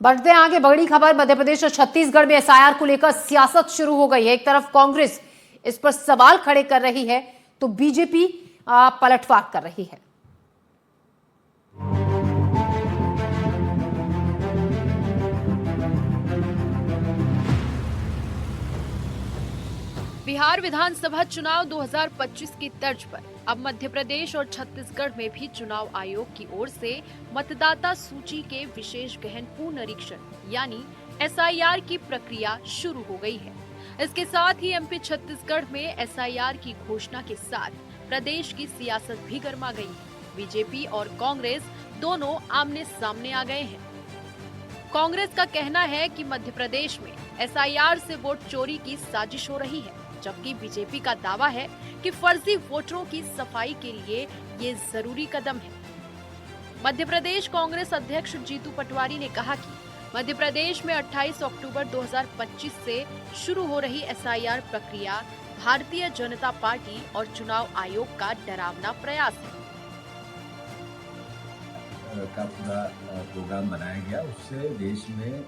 बढ़ते आगे बड़ी खबर, मध्य प्रदेश और छत्तीसगढ़ में एसआईआर को लेकर सियासत शुरू हो गई है। एक तरफ कांग्रेस इस पर सवाल खड़े कर रही है तो बीजेपी पलटवार कर रही है। बिहार विधानसभा चुनाव 2025 की तर्ज पर अब मध्य प्रदेश और छत्तीसगढ़ में भी चुनाव आयोग की ओर से मतदाता सूची के विशेष गहन पुनरीक्षण यानी एसआईआर की प्रक्रिया शुरू हो गई है। इसके साथ ही एमपी छत्तीसगढ़ में एसआईआर की घोषणा के साथ प्रदेश की सियासत भी गर्मा गई है। बीजेपी और कांग्रेस दोनों आमने सामने आ गए हैं। कांग्रेस का कहना है कि मध्य प्रदेश में एसआईआर से वोट चोरी की साजिश हो रही है, जबकि बीजेपी का दावा है कि फर्जी वोटरों की सफाई के लिए ये जरूरी कदम है। मध्य प्रदेश कांग्रेस अध्यक्ष जीतू पटवारी ने कहा कि मध्य प्रदेश में 28 अक्टूबर 2025 से शुरू हो रही एसआईआर प्रक्रिया भारतीय जनता पार्टी और चुनाव आयोग का डरावना प्रयास है। का पूरा प्रोग्राम बनाया गया, उससे देश में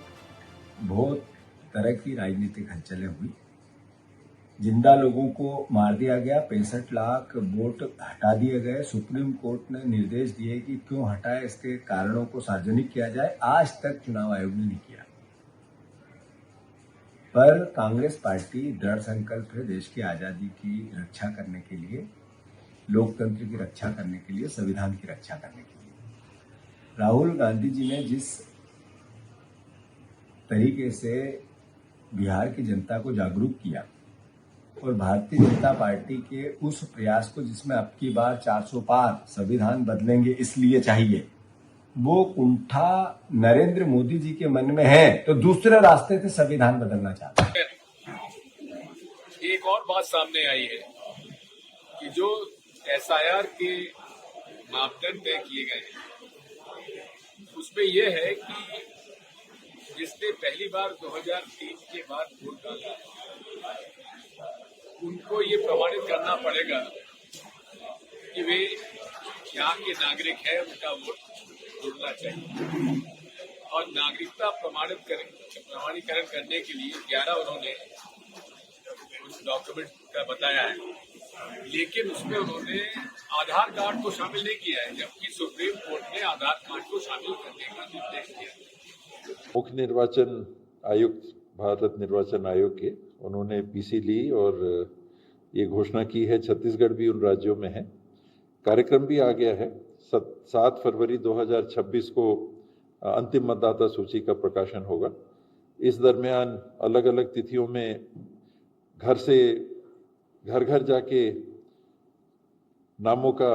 बहुत तरह की राजनीतिक हलचलें हुई। जिंदा लोगों को मार दिया गया, 65 लाख वोट हटा दिए गए। सुप्रीम कोर्ट ने निर्देश दिए कि क्यों हटाए, इसके कारणों को सार्वजनिक किया जाए। आज तक चुनाव आयोग ने नहीं किया, पर कांग्रेस पार्टी दृढ़ संकल्प है देश की आजादी की रक्षा करने के लिए, लोकतंत्र की रक्षा करने के लिए, संविधान की रक्षा करने के लिए। राहुल गांधी जी ने जिस तरीके से बिहार की जनता को जागरूक किया और भारतीय जनता पार्टी के उस प्रयास को, जिसमें अब की बार 400 पार संविधान बदलेंगे इसलिए चाहिए, वो कुंठा नरेंद्र मोदी जी के मन में है तो दूसरे रास्ते से संविधान बदलना चाहते हैं। एक और बात सामने आई है कि जो एसआईआर के मापदंड तय किए गए हैं उसमें यह है कि जिसने पहली बार 2003 के बाद वोट डाला उनको ये प्रमाणित करना पड़ेगा कि वे यहाँ के नागरिक हैं, उनका वोट जुड़ना चाहिए। और नागरिकता प्रमाणीकरण करने के लिए 11 उन्होंने उस डॉक्यूमेंट का बताया है, लेकिन उसमें उन्होंने आधार कार्ड को शामिल नहीं किया है, जबकि सुप्रीम कोर्ट ने आधार कार्ड को शामिल करने का निर्देश दिया। मुख्य निर्वाचन आयुक्त भारत निर्वाचन आयोग के उन्होंने पीसी ली और ये घोषणा की है। छत्तीसगढ़ भी उन राज्यों में है। कार्यक्रम भी आ गया है। 7 फरवरी 2026 को अंतिम मतदाता सूची का प्रकाशन होगा। इस दरमियान अलग अलग तिथियों में घर घर जाके नामों का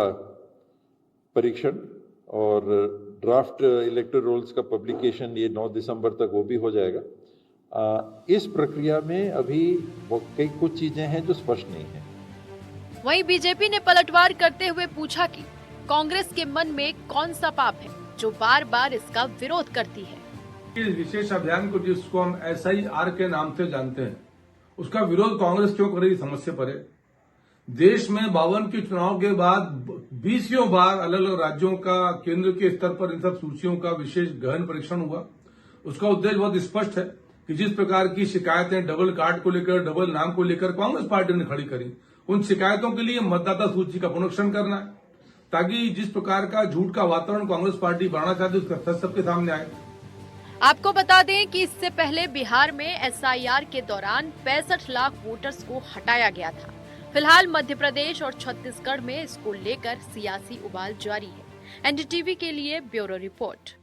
परीक्षण और ड्राफ्ट इलेक्टोरल रोल्स का पब्लिकेशन ये 9 दिसंबर तक वो भी हो जाएगा। इस प्रक्रिया में अभी कुछ चीजें हैं जो स्पष्ट नहीं है। वहीं बीजेपी ने पलटवार करते हुए पूछा कि कांग्रेस के मन में कौन सा पाप है जो बार बार इसका विरोध करती है। इस विशेष अभियान को, जिसको हम एसआईआर के नाम से जानते हैं, उसका विरोध कांग्रेस क्यों कर रही है, समझ से परे। देश में 52 के चुनाव के बाद 20वीं बार अलग अलग राज्यों का केंद्र के स्तर पर इन सब सूचियों का विशेष गहन परीक्षण हुआ। उसका उद्देश्य बहुत स्पष्ट है कि जिस प्रकार की शिकायतें डबल कार्ड को लेकर, डबल नाम को लेकर कांग्रेस पार्टी ने खड़ी करी, उन शिकायतों के लिए मतदाता सूची का पुनरीक्षण करना है, ताकि जिस प्रकार का झूठ का वातावरण कांग्रेस पार्टी बढ़ाना चाहती है उसका तथ्य सबके सामने आए। आपको बता दें कि इससे पहले बिहार में एसआईआर के दौरान 65 लाख वोटर्स को हटाया गया था। फिलहाल मध्य प्रदेश और छत्तीसगढ़ में इसको लेकर सियासी उबाल जारी है। एनडीटीवी के लिए ब्यूरो रिपोर्ट।